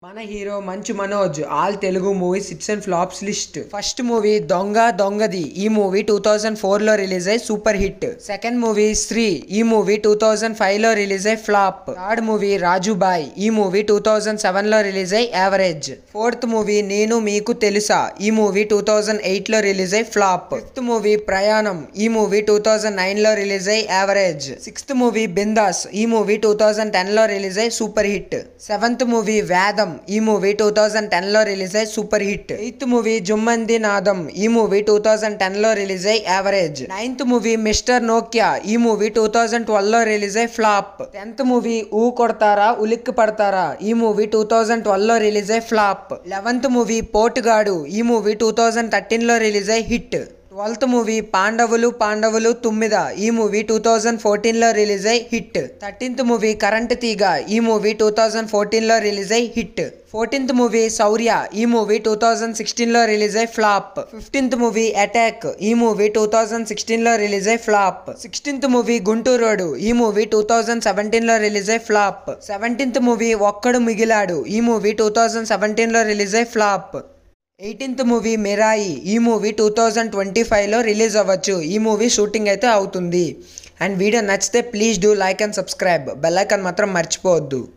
మన hero Manchu Manoj all Telugu movies hits and flops list. First movie Donga Dongadi. ఈ movie 2004 లో release అయ్యి super hit. Second movie Sri. ఈ మూవీ 2005 లో రిలీజ్ అయ్యి ఫ్లాప్. Third movie Rajubhai. ఈ మూవీ 2007 లో రిలీజ్ అయ్యి యావరేజ్. ఫోర్త్ మూవీ నేను మీకు తెలుసా. ఈ మూవీ 2008 లో రిలీజ్ అయ్యి ఫ్లాప్. ఫిఫ్త్ మూవీ ప్రయాణం. ఈ మూవీ 2009 లో రిలీజ్ అయ్యి యావరేజ్. Sixth movie bindaas. ఈ మూవీ 2010 లో రిలీజ్ అయ్యి సూపర్ హిట్. సెవెంత్ మూవీ వేదం. ఈ మూవీ 2010 లో రిలీజ్ అయ్యి సూపర్ హిట్. ఎయిత్ మూవీ జుమ్మంది నాదం. ఈ మూవీ 2010 లో రిలీజ్ అయ్యి average. Ninth movie mister Nokia. ఈ మూవీ 2012 లో రిలీజ్ అయ్యి ఫ్లాప్. 10th మూవీ ఊ కొడతారా ఉలిక్కి పడతారా. ఈ మూవీ 2012 లో రిలీజ్ అయ్యి ఫ్లాప్. 11th movie పోటుగాడు. ఈ మూవీ 2013 లో రిలీజ్ అయ్యి హిట్. 12th మూవీ పాండవులు పాండవులు 9. ఈ మూవీ 2014 లో రిలీజ్ అయ్యి హిట్. 13th మూవీ కరెంట్ తీగ. ఈ మూవీ 2014 లో రిలీజ్ అయ్యి హిట్. 14th మూవీ శౌర్య. ఈ మూవీ 2016 లో రిలీజ్ అయ్యి ఫ్లాప్. 15th movie attack. ఈ మూవీ 2016 లో రిలీజ్ అయ్యి ఫ్లాప్. 16th movie గుంటూరోడు. ఈ మూవీ 2017 లో రిలీజ్ అయ్యి ఫ్లాప్. 17th మూవీ ఒక్కడు మిగిలాడు. ఈ మూవీ 2017 లో రిలీజ్ అయ్యి ఫ్లాప్. 18th movie Mirai. ఈ మూవీ 2025 లో రిలీజ్ అవ్వచ్చు. ఈ మూవీ షూటింగ్ అయితే అవుతుంది. అండ్ వీడియో నచ్చితే please do like and subscribe. Bell icon మాత్రం మర్చిపోవద్దు.